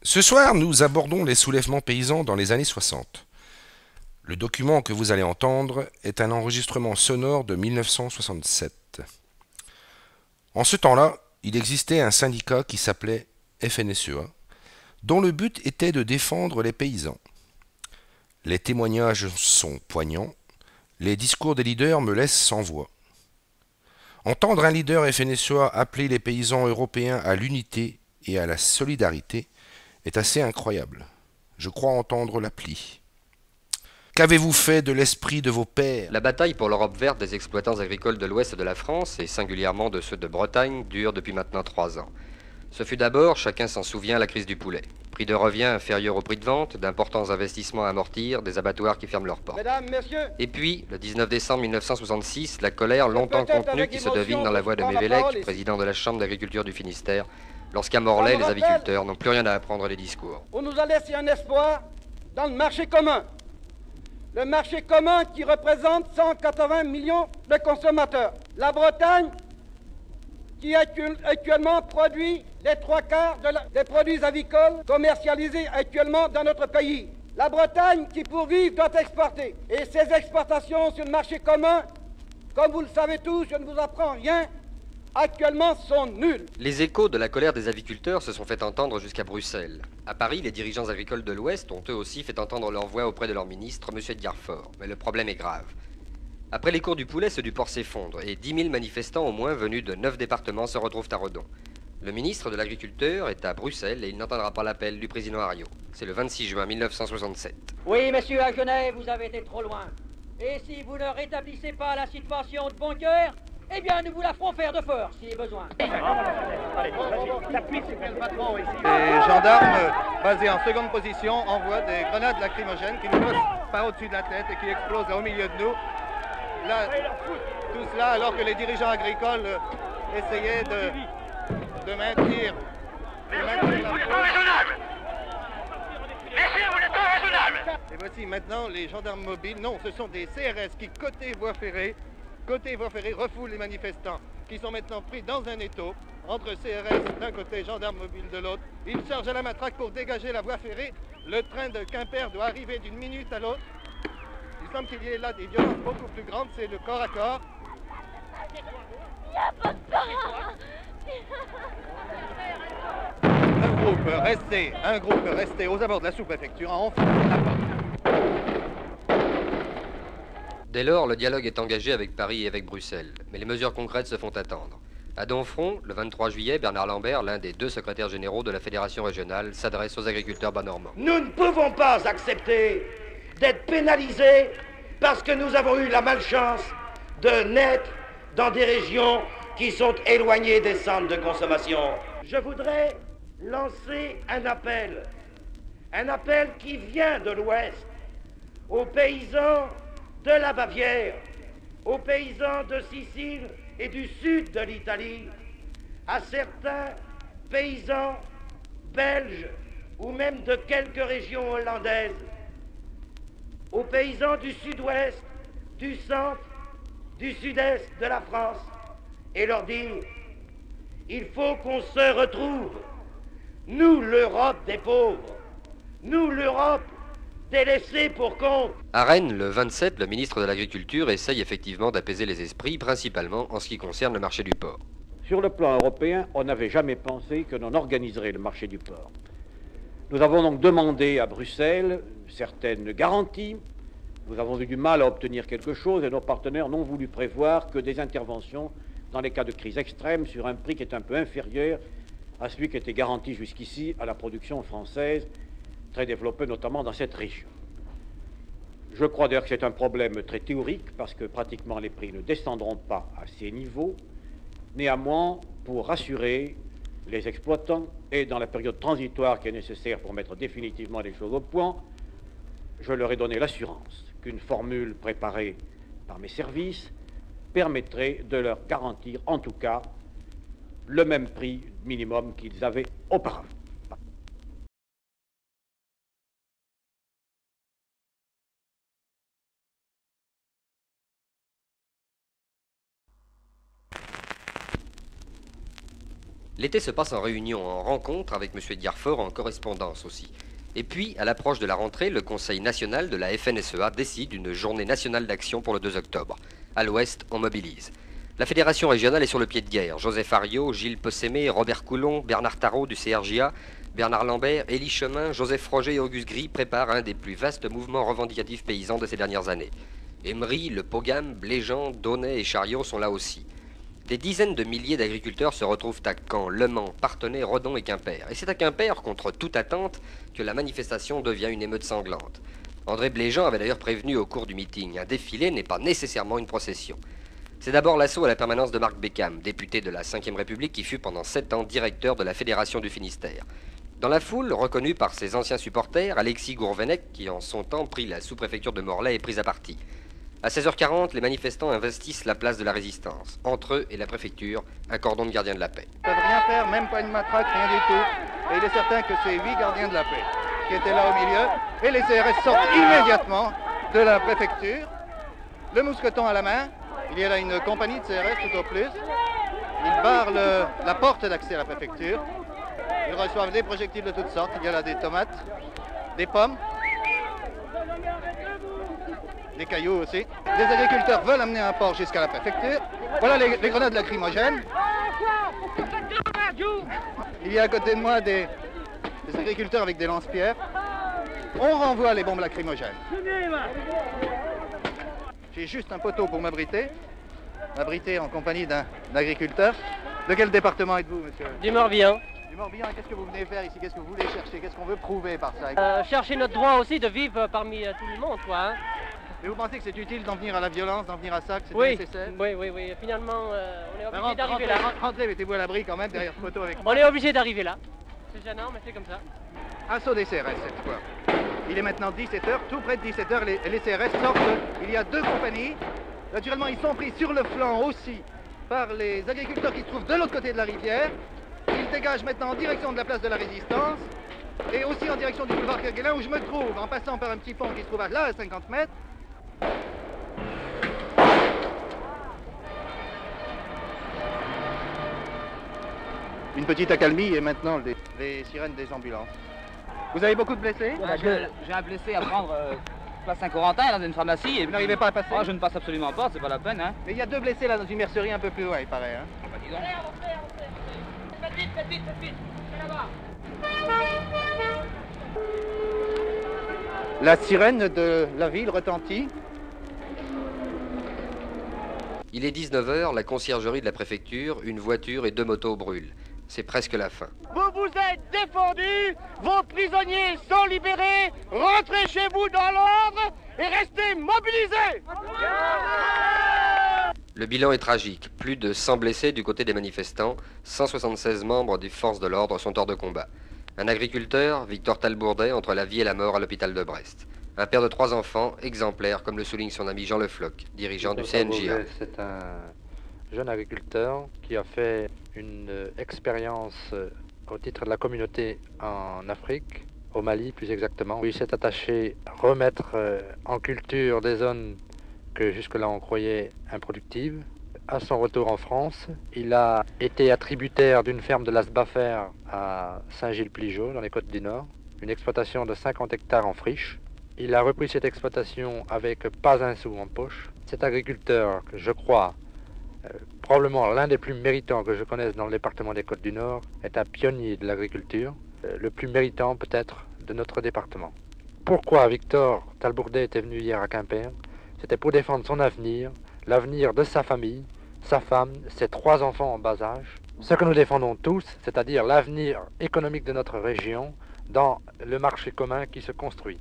Ce soir, nous abordons les soulèvements paysans dans les années 60. Le document que vous allez entendre est un enregistrement sonore de 1967. En ce temps-là, il existait un syndicat qui s'appelait FNSEA, dont le but était de défendre les paysans. Les témoignages sont poignants, les discours des leaders me laissent sans voix. Entendre un leader FNSEA appeler les paysans européens à l'unité et à la solidarité est assez incroyable. Je crois entendre la plie. Qu'avez-vous fait de l'esprit de vos pères? La bataille pour l'Europe verte des exploitants agricoles de l'ouest de la France, et singulièrement de ceux de Bretagne, dure depuis maintenant 3 ans. Ce fut d'abord, chacun s'en souvient, la crise du poulet. Prix de revient inférieur au prix de vente, d'importants investissements à amortir, des abattoirs qui ferment leurs portes. Mesdames, messieurs, Et puis, le 19 décembre 1966, la colère longtemps contenue qui se devine dans la voix de Mévélec, président de la Chambre d'agriculture du Finistère, lorsqu'à Morlaix, les aviculteurs n'ont plus rien à apprendre des discours. on nous a laissé un espoir dans le marché commun. Le marché commun qui représente 180 millions de consommateurs. La Bretagne, qui actuellement produit les 3/4 des produits avicoles commercialisés actuellement dans notre pays. La Bretagne, qui pour vivre doit exporter. Et ces exportations sur le marché commun, comme vous le savez tous, je ne vous apprends rien, actuellement sont nulles. Les échos de la colère des aviculteurs se sont fait entendre jusqu'à Bruxelles. À Paris, les dirigeants agricoles de l'Ouest ont eux aussi fait entendre leur voix auprès de leur ministre, M. Diarfort. Mais le problème est grave. Après les cours du poulet, ceux du porc s'effondrent et 10 000 manifestants au moins venus de 9 départements se retrouvent à Redon. Le ministre de l'Agriculture est à Bruxelles et il n'entendra pas l'appel du président Ariot. C'est le 26 juin 1967. Oui, messieurs, à Genève, vous avez été trop loin. Et si vous ne rétablissez pas la situation de bon cœur, eh bien, nous vous la ferons faire de force, s'il est besoin. Les gendarmes, basés en seconde position, envoient des grenades lacrymogènes qui nous passent par au-dessus de la tête et qui explosent au milieu de nous. Là, tout cela alors que les dirigeants agricoles essayaient de maintenir... Et voici maintenant les gendarmes mobiles. Non, ce sont des CRS qui, côté voie ferrée, refoulent les manifestants, qui sont maintenant pris dans un étau, entre CRS d'un côté, gendarmes mobiles de l'autre. Ils chargent à la matraque pour dégager la voie ferrée. Le train de Quimper doit arriver d'une minute à l'autre. Il semble qu'il y ait là des violences beaucoup plus grandes, c'est le corps à corps. Un groupe resté aux abords de la sous-préfecture a enfoncé la porte. Dès lors, le dialogue est engagé avec Paris et avec Bruxelles. Mais les mesures concrètes se font attendre. À Domfront, le 23 juillet, Bernard Lambert, l'un des 2 secrétaires généraux de la Fédération régionale, s'adresse aux agriculteurs bas-normands. Nous ne pouvons pas accepter d'être pénalisés parce que nous avons eu la malchance de naître dans des régions qui sont éloignées des centres de consommation. Je voudrais lancer un appel qui vient de l'Ouest, aux paysans de la Bavière, aux paysans de Sicile et du sud de l'Italie, à certains paysans belges ou même de quelques régions hollandaises, aux paysans du sud-ouest, du centre, du sud-est de la France, et leur dire: il faut qu'on se retrouve, nous l'Europe des pauvres, nous l'Europe des laissés pour compte. À Rennes, le 27, le ministre de l'Agriculture essaye effectivement d'apaiser les esprits, principalement en ce qui concerne le marché du porc. Sur le plan européen, on n'avait jamais pensé que l'on organiserait le marché du porc. Nous avons donc demandé à Bruxelles certaines garanties. Nous avons eu du mal à obtenir quelque chose et nos partenaires n'ont voulu prévoir que des interventions dans les cas de crise extrême sur un prix qui est un peu inférieur à celui qui était garanti jusqu'ici à la production française, très développée notamment dans cette région. Je crois d'ailleurs que c'est un problème très théorique parce que pratiquement les prix ne descendront pas à ces niveaux. Néanmoins, pour rassurer les exploitants et dans la période transitoire qui est nécessaire pour mettre définitivement les choses au point, je leur ai donné l'assurance qu'une formule préparée par mes services permettrait de leur garantir en tout cas le même prix minimum qu'ils avaient auparavant. L'été se passe en réunion, en rencontre avec M. Diarfort, en correspondance aussi. Et puis, à l'approche de la rentrée, le Conseil national de la FNSEA décide une journée nationale d'action pour le 2 octobre. À l'ouest, on mobilise. La fédération régionale est sur le pied de guerre. Joseph Ariot, Gilles Possémé, Robert Coulon, Bernard Tarot du CRJA, Bernard Lambert, Élie Chemin, Joseph Froger et Auguste Gris préparent un des plus vastes mouvements revendicatifs paysans de ces dernières années. Emery, Le Pogam, Bléjean, Daunet et Chariot sont là aussi. Des dizaines de milliers d'agriculteurs se retrouvent à Caen, Le Mans, Parthenay, Redon et Quimper. Et c'est à Quimper, contre toute attente, que la manifestation devient une émeute sanglante. André Bléjean avait d'ailleurs prévenu au cours du meeting, un défilé n'est pas nécessairement une procession. C'est d'abord l'assaut à la permanence de Marc Bécam, député de la Ve République qui fut pendant 7 ans directeur de la Fédération du Finistère. Dans la foule, reconnu par ses anciens supporters, Alexis Gourvenec, qui en son temps prit la sous-préfecture de Morlaix, est pris à partie. À 16h40, les manifestants investissent la place de la Résistance. Entre eux et la préfecture, un cordon de gardiens de la paix. Ils ne peuvent rien faire, même pas une matraque, rien du tout. Et il est certain que c'est 8 gardiens de la paix qui étaient là au milieu. Et les CRS sortent immédiatement de la préfecture, le mousqueton à la main. Il y a là une compagnie de CRS tout au plus. Ils barrent la porte d'accès à la préfecture. Ils reçoivent des projectiles de toutes sortes. Il y a là des tomates, des pommes, des cailloux aussi. Les agriculteurs veulent amener un porc jusqu'à la préfecture. Voilà les grenades lacrymogènes. Il y a à côté de moi des agriculteurs avec des lance-pierres. On renvoie les bombes lacrymogènes. J'ai juste un poteau pour m'abriter en compagnie d'un agriculteur. De quel département êtes-vous, monsieur? Du Morbihan. Du Morbihan, qu'est-ce que vous venez faire ici? Qu'est-ce que vous voulez chercher? Qu'est-ce qu'on veut prouver par ça? Chercher notre droit aussi de vivre parmi tout le monde, quoi. Hein. Mais vous pensez que c'est utile d'en venir à la violence, d'en venir à ça, que c'est nécessaire? Oui. Finalement, on est obligé d'arriver là. Rentrez, mettez-vous à l'abri quand même derrière ce poteau avec moi. On est obligé d'arriver là. C'est gênant, mais c'est comme ça. Assaut des CRS cette fois. Il est maintenant 17h, tout près de 17h, les CRS sortent. Il y a 2 compagnies. Naturellement, ils sont pris sur le flanc aussi par les agriculteurs qui se trouvent de l'autre côté de la rivière. Ils dégagent maintenant en direction de la place de la Résistance et aussi en direction du boulevard Kerguelen où je me trouve, en passant par un petit pont qui se trouve là à 50 mètres. Une petite accalmie et maintenant les sirènes des ambulances. Vous avez beaucoup de blessés? J'ai un blessé à prendre place Saint-Corentin dans une pharmacie. Et vous n'arrivez pas à passer? Je ne passe absolument pas, c'est pas la peine. Hein. Mais il y a 2 blessés là dans une mercerie un peu plus loin, il paraît. Hein. Ah bah dis donc. Faites vite, c'est là-bas. La sirène de la ville retentit. Il est 19h, la conciergerie de la préfecture, une voiture et 2 motos brûlent. C'est presque la fin. Vous vous êtes défendus, vos prisonniers sont libérés, rentrez chez vous dans l'ordre et restez mobilisés. Le bilan est tragique. Plus de 100 blessés du côté des manifestants, 176 membres des forces de l'ordre sont hors de combat. Un agriculteur, Victor Talbourdet, entre la vie et la mort à l'hôpital de Brest. Un père de 3 enfants, exemplaire, comme le souligne son ami Jean Le Floch, dirigeant du CNJA. C'est un jeune agriculteur qui a fait une expérience au titre de la communauté en Afrique, au Mali plus exactement, où il s'est attaché à remettre en culture des zones que jusque-là on croyait improductives. À son retour en France, il a été attributaire d'une ferme de l'Asbafer à Saint-Gilles-Pligeau, dans les Côtes du Nord, une exploitation de 50 hectares en friche. Il a repris cette exploitation avec pas un sou en poche. Cet agriculteur, que je crois, probablement l'un des plus méritants que je connaisse dans le département des Côtes du Nord, est un pionnier de l'agriculture, le plus méritant peut-être de notre département. Pourquoi Victor Talbourdet était venu hier à Quimper? C'était pour défendre son avenir, l'avenir de sa famille, sa femme, ses 3 enfants en bas âge. Ce que nous défendons tous, c'est-à-dire l'avenir économique de notre région dans le marché commun qui se construit.